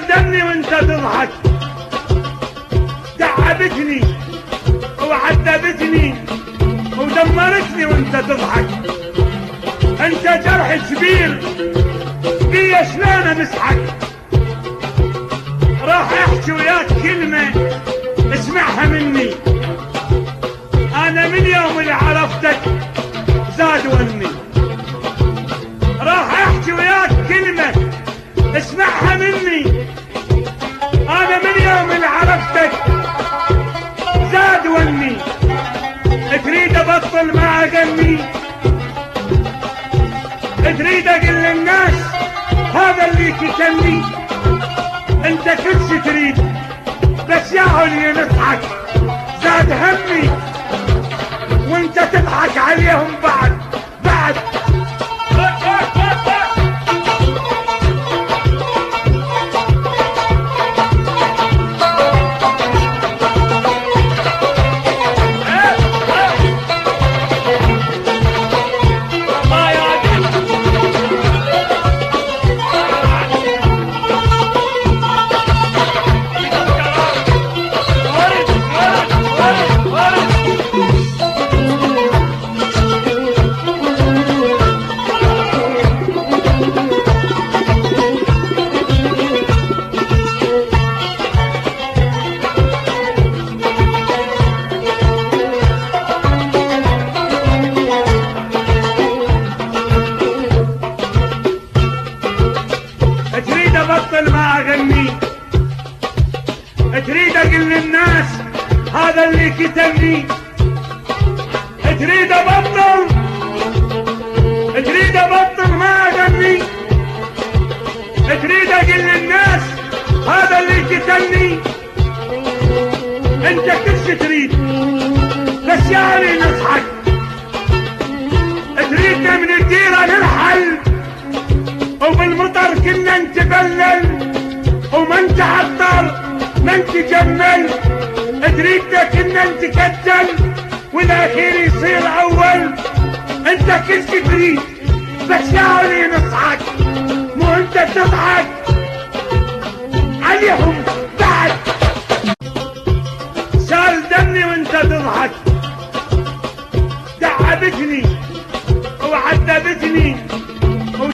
تقدمني وانت تضحك، تعبتني وعذبتني ودمرتني وانت تضحك. انت جرح كبير بي شلون امسحك. راح احكي وياك كلمة اسمعها مني، انا من يوم اللي عرفتك زاد وني. راح احكي وياك كلمة اسمعها مني، انا من يوم اللي عرفتك زاد وني. تريد ابطل ما اغني، تريد اقول للناس هذا اللي كتمني. انت كل شي تريد بس يا علي نضحك، زاد همي وانت تضحك عليهم بعد. تريد ابطل ما اغني، تريد اقول للناس هذا اللي كتمني. تريد ابطل ما اغني، تريد اقول للناس هذا اللي كتمني. انت كل شي تريد بس يا علي نضحك. تريدنا من الديره نرحل وبالمطر كنا نتبلل وما نتعطر ما نتجمل. تريدنا كنا نتكتل والاخير يصير اول. انت كل شي تريد بس يا علي نضحك، مو انت تضحك عليهم